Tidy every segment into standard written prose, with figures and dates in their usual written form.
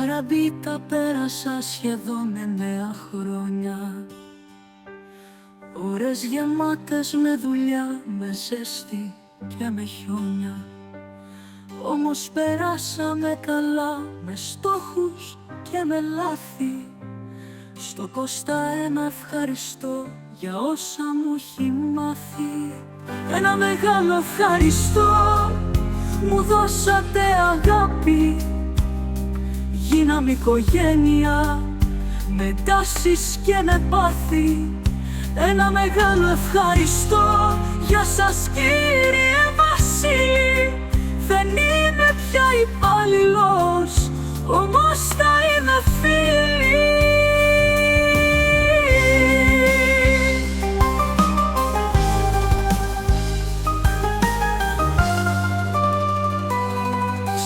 Καραμπίτα πέρασα σχεδόν 9 χρόνια. Ώρες γεμάτες με δουλειά, με ζέστη και με χιόνια. Όμως περάσαμε καλά, με στόχους και με λάθη. Στο Κώστα ένα ευχαριστώ για όσα μου έχει μάθει. Ένα μεγάλο ευχαριστώ, μου δώσατε αγάπη. Γίναμε οικογένεια, με τάσεις και με πάθη. Ένα μεγάλο ευχαριστώ για σας κύριε Βασίλη. Δεν είμαι πια υπάλληλος, όμως θα είμαι φίλη.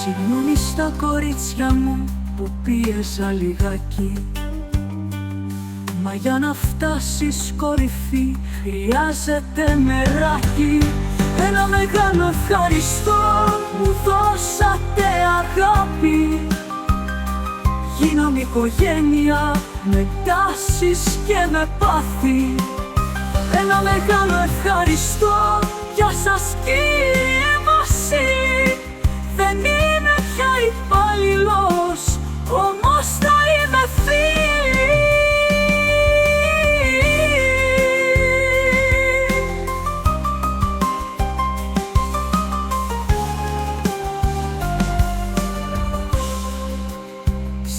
Συγγνώμη στα κορίτσια μου που πίεσα λιγάκι, μα για να φτάσεις κορυφή χρειάζεται νεράκι. Ένα μεγάλο ευχαριστώ, μου δώσατε αγάπη. Γίναμε οικογένεια, με τάσεις και με πάθη. Ένα μεγάλο ευχαριστώ για σας κύριε Βασίλη. Δεν είμαι πια υπάλληλος, όμως θα είμαι φίλη.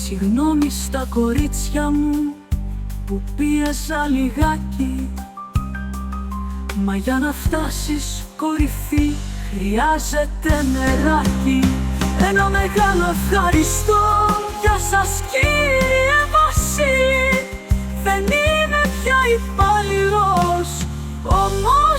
Συγγνώμη στα κορίτσια μου που πίεζα λιγάκι, μα για να φτάσεις κορυφή χρειάζεται νεράκι. Ένα μεγάλο ευχαριστώ για σας κύριε Βασίλη. Δεν είμαι πια υπάλληλος, όμως